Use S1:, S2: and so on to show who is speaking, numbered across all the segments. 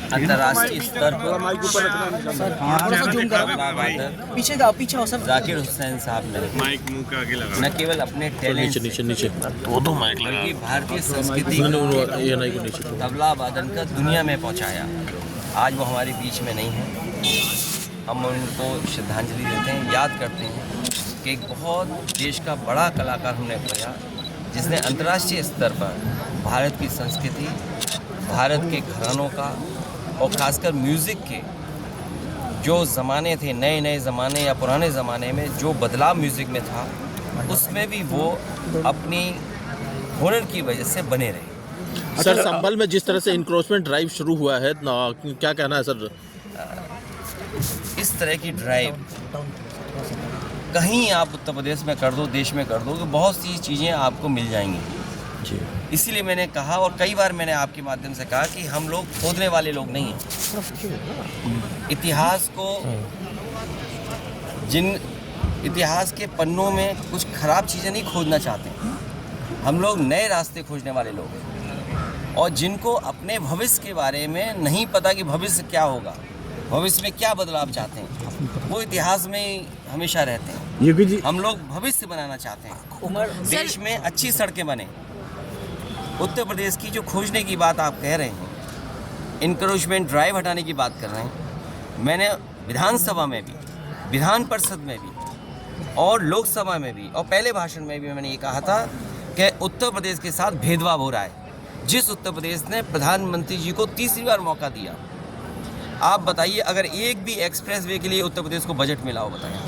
S1: अंतर्राष्ट्रीय स्तर पर
S2: पीछे
S1: जाकिर हुसैन साहब ने न केवल अपने टैलेंट से बल्कि भारतीय संस्कृति तबला वादन का दुनिया में पहुंचाया। आज वो हमारे बीच में नहीं है। हम उनको श्रद्धांजलि देते हैं, याद करते हैं कि एक बहुत देश का बड़ा कलाकार हमने खोया जिसने अंतर्राष्ट्रीय स्तर पर भारत की संस्कृति, भारत के घरानों का और ख़ासकर म्यूज़िक के जो ज़माने थे, नए नए ज़माने या पुराने ज़माने में जो बदलाव म्यूज़िक में था, उसमें भी वो अपनी हुनर की वजह से बने रहे।
S3: सर, संभल में जिस तरह से इंक्रोचमेंट ड्राइव शुरू हुआ है, क्या कहना है सर?
S1: इस तरह की ड्राइव कहीं आप उत्तर प्रदेश में कर दो, देश में कर दो, तो बहुत सी चीज़ें आपको मिल जाएंगी जी। इसीलिए मैंने कहा और कई बार मैंने आपके माध्यम से कहा कि हम लोग खोदने वाले लोग नहीं हैं। इतिहास को, इतिहास के पन्नों में कुछ खराब चीज़ें नहीं खोदना चाहते। हम लोग नए रास्ते खोजने वाले लोग हैं और जिनको अपने भविष्य के बारे में नहीं पता कि भविष्य क्या होगा, भविष्य में क्या बदलाव चाहते हैं, वो इतिहास में हमेशा रहते हैं। हम लोग भविष्य बनाना चाहते हैं, देश में अच्छी सड़कें बने। उत्तर प्रदेश की जो खोजने की बात आप कह रहे हैं, इंक्रोचमेंट ड्राइव हटाने की बात कर रहे हैं, मैंने विधानसभा में भी, विधान परिषद में भी और लोकसभा में भी और पहले भाषण में भी मैंने ये कहा था कि उत्तर प्रदेश के साथ भेदभाव हो रहा है। जिस उत्तर प्रदेश ने प्रधानमंत्री जी को तीसरी बार मौका दिया, आप बताइए अगर एक भी एक्सप्रेस वे के लिए उत्तर प्रदेश को बजट मिला हो, बताइए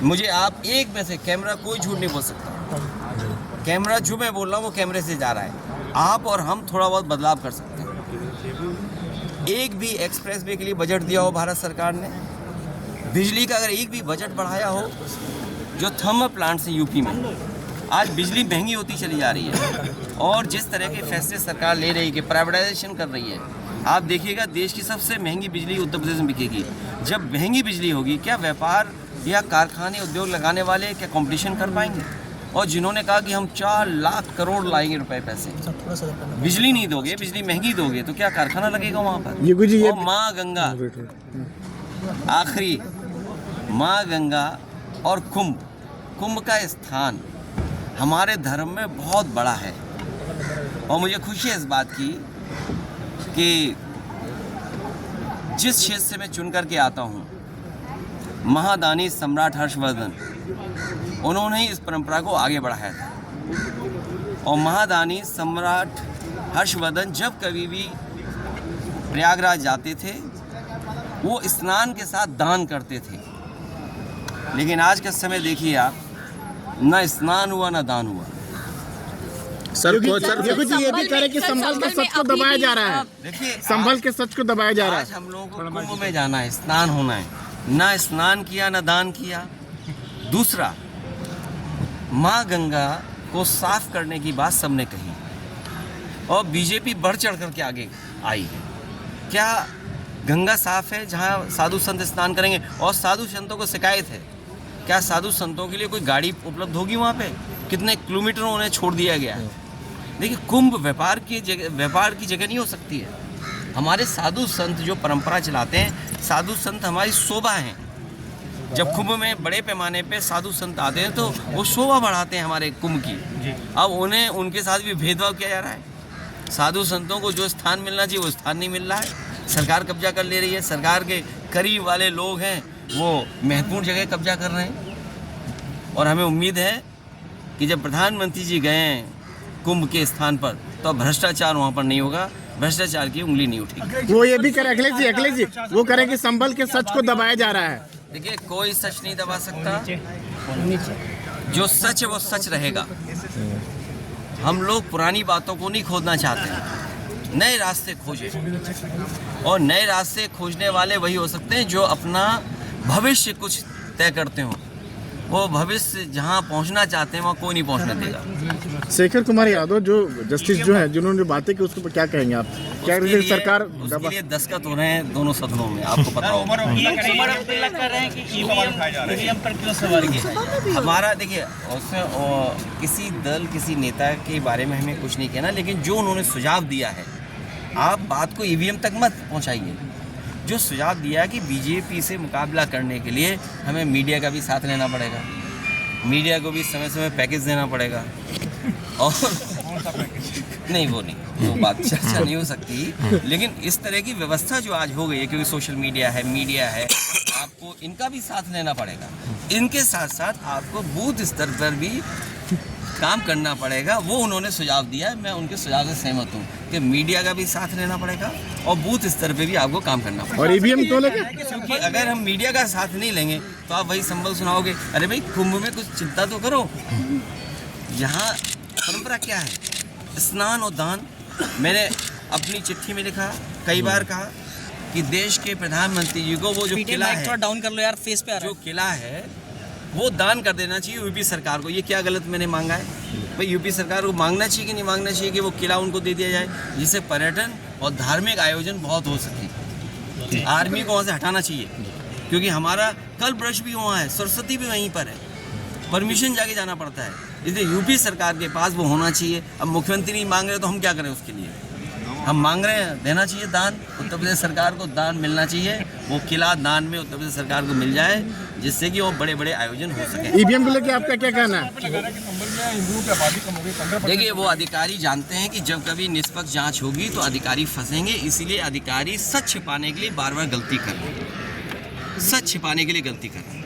S1: मुझे। आप एक में से, कैमरा कोई झूठ नहीं बोल सकता, कैमरा जो मैं बोल रहा हूँ वो कैमरे से जा रहा है। आप और हम थोड़ा बहुत बदलाव कर सकते हैं। एक भी एक्सप्रेस वे के लिए बजट दिया हो भारत सरकार ने, बिजली का अगर एक भी बजट बढ़ाया हो, जो थर्मल प्लांट्स हैं यूपी में, आज बिजली महंगी होती चली जा रही है और जिस तरह के फैसले सरकार ले रही है कि प्राइवेटाइजेशन कर रही है, आप देखिएगा देश की सबसे महंगी बिजली उत्तर प्रदेश में बिकेगी। जब महंगी बिजली होगी, क्या व्यापार या कारखाने, उद्योग लगाने वाले क्या कंपटीशन कर पाएंगे? और जिन्होंने कहा कि हम 4 लाख करोड़ लाएंगे रुपए पैसे, बिजली नहीं दोगे, बिजली महंगी दोगे, तो क्या कारखाना लगेगा वहाँ पर? और माँ गंगा, आखिरी माँ गंगा और कुंभ का स्थान हमारे धर्म में बहुत बड़ा है। और मुझे खुशी है इस बात की कि जिस क्षेत्र से मैं चुन करके आता हूँ, महादानी सम्राट हर्षवर्धन, उन्होंने ही इस परंपरा को आगे बढ़ाया था। और महादानी सम्राट हर्षवर्धन जब कभी भी प्रयागराज जाते थे, वो स्नान के साथ दान करते थे। लेकिन आज का समय देखिए आप, ना स्नान हुआ ना दान हुआ।
S3: सर कुछ ये भी कह रहे कि संभल के सच को दबाया जा रहा है।
S1: देखिए,
S3: संभल के सच को दबाया जा रहा है।
S1: आज हम लोगों को कुंभ में जाना है, स्नान होना है, ना स्नान किया ना दान किया। दूसरा, माँ गंगा को साफ करने की बात सबने कही और बीजेपी बढ़ चढ़ करके आगे आई। क्या गंगा साफ है जहाँ साधु संत स्नान करेंगे? और साधु संतों को शिकायत है, क्या साधु संतों के लिए कोई गाड़ी उपलब्ध होगी वहाँ पे? कितने किलोमीटरों उन्हें छोड़ दिया गया है। देखिए, कुंभ व्यापार की जगह नहीं हो सकती है। हमारे साधु संत जो परंपरा चलाते हैं, साधु संत हमारी शोभा हैं। जब कुंभ में बड़े पैमाने पे साधु संत आते हैं तो वो शोभा बढ़ाते हैं हमारे कुंभ की। अब उन्हें उनके साथ भी भेदभाव किया जा रहा है। साधु संतों को जो स्थान मिलना चाहिए वो स्थान नहीं मिल रहा है। सरकार कब्जा कर ले रही है। सरकार के करीब वाले लोग हैं वो महत्वपूर्ण जगह कब्जा कर रहे हैं। और हमें उम्मीद है कि जब प्रधानमंत्री जी गए हैं कुंभ के स्थान पर, तो भ्रष्टाचार वहाँ पर नहीं होगा, भ्रष्टाचार की उंगली नहीं उठेगी।
S3: वो ये भी करे अखिलेश जी वो करें कि संभल के सच को दबाया जा रहा है।
S1: देखिए, कोई सच नहीं दबा सकता। जो सच है वो सच रहेगा। हम लोग पुरानी बातों को नहीं खोदना चाहते, नए रास्ते खोजें। और नए रास्ते खोजने वाले वही हो सकते हैं जो अपना भविष्य कुछ तय करते हो। वो भविष्य जहाँ पहुँचना चाहते हैं वहाँ कोई नहीं पहुँचने देगा।
S3: शेखर कुमार यादव जो जस्टिस जो है, जिन्होंने बातें की, उसके ऊपर क्या कहेंगे आप? क्या सरकार
S1: उसके लिए दस्तखत हो रहे हैं दोनों सदनों में, आपको पता होगा। हमारा देखिए, उसमें किसी दल, किसी नेता के बारे में हमें कुछ नहीं कहना, लेकिन जो उन्होंने सुझाव दिया है आप बात को ईवीएम तक मत पहुंचाइए। जो सुझाव दिया कि बीजेपी से मुकाबला करने के लिए हमें मीडिया का भी साथ लेना पड़ेगा, मीडिया को भी समय समय पैकेज देना पड़ेगा, और नहीं वो बात चर्चा नहीं हो सकती। लेकिन इस तरह की व्यवस्था जो आज हो गई है, क्योंकि सोशल मीडिया है, आपको इनका भी साथ लेना पड़ेगा। इनके साथ साथ आपको बूथ स्तर पर भी काम करना पड़ेगा। वो उन्होंने सुझाव दिया है, मैं उनके सुझाव से सहमत हूँ कि मीडिया का भी साथ लेना पड़ेगा और बूथ स्तर पे भी आपको काम करना पड़ेगा।
S3: और ईवीएम को लेकर,
S1: क्योंकि अगर हम मीडिया का साथ नहीं लेंगे तो आप वही संबल सुनाओगे, अरे भाई कुंभ में कुछ चिंता तो करो। यहाँ परंपरा क्या है, स्नान और दान। मैंने अपनी चिट्ठी में लिखा, कई बार कहा कि देश के प्रधानमंत्री जी को वो जो किला है,
S2: थोड़ा डाउन कर लो यार, फेस पे आ रहा
S1: जो किला है वो दान कर देना चाहिए यूपी सरकार को। ये क्या गलत मैंने मांगा है? भाई यूपी सरकार को मांगना चाहिए कि नहीं मांगना चाहिए कि वो किला उनको दे दिया जाए, जिससे पर्यटन और धार्मिक आयोजन बहुत हो सके। आर्मी को वहाँ से हटाना चाहिए, क्योंकि हमारा कल ब्रश भी वहाँ है, सरस्वती भी वहीं पर है, परमिशन जाके जाना पड़ता है। इसलिए यूपी सरकार के पास वो होना चाहिए। अब मुख्यमंत्री नहीं मांग रहे तो हम क्या करें उसके लिए? हम मांग रहे हैं, देना चाहिए दान। उत्तर प्रदेश सरकार को दान मिलना चाहिए, वो किला दान में उत्तर प्रदेश सरकार को मिल जाए, जिससे कि वो बड़े बड़े आयोजन हो सके।
S3: ईवीएम को लेकर आपका क्या कहना है?
S1: देखिए, वो अधिकारी जानते हैं कि जब कभी निष्पक्ष जांच होगी तो अधिकारी फंसेंगे, इसीलिए अधिकारी सच छिपाने के लिए बार बार गलती कर रहे हैं, सच छिपाने के लिए गलती कर रहे हैं।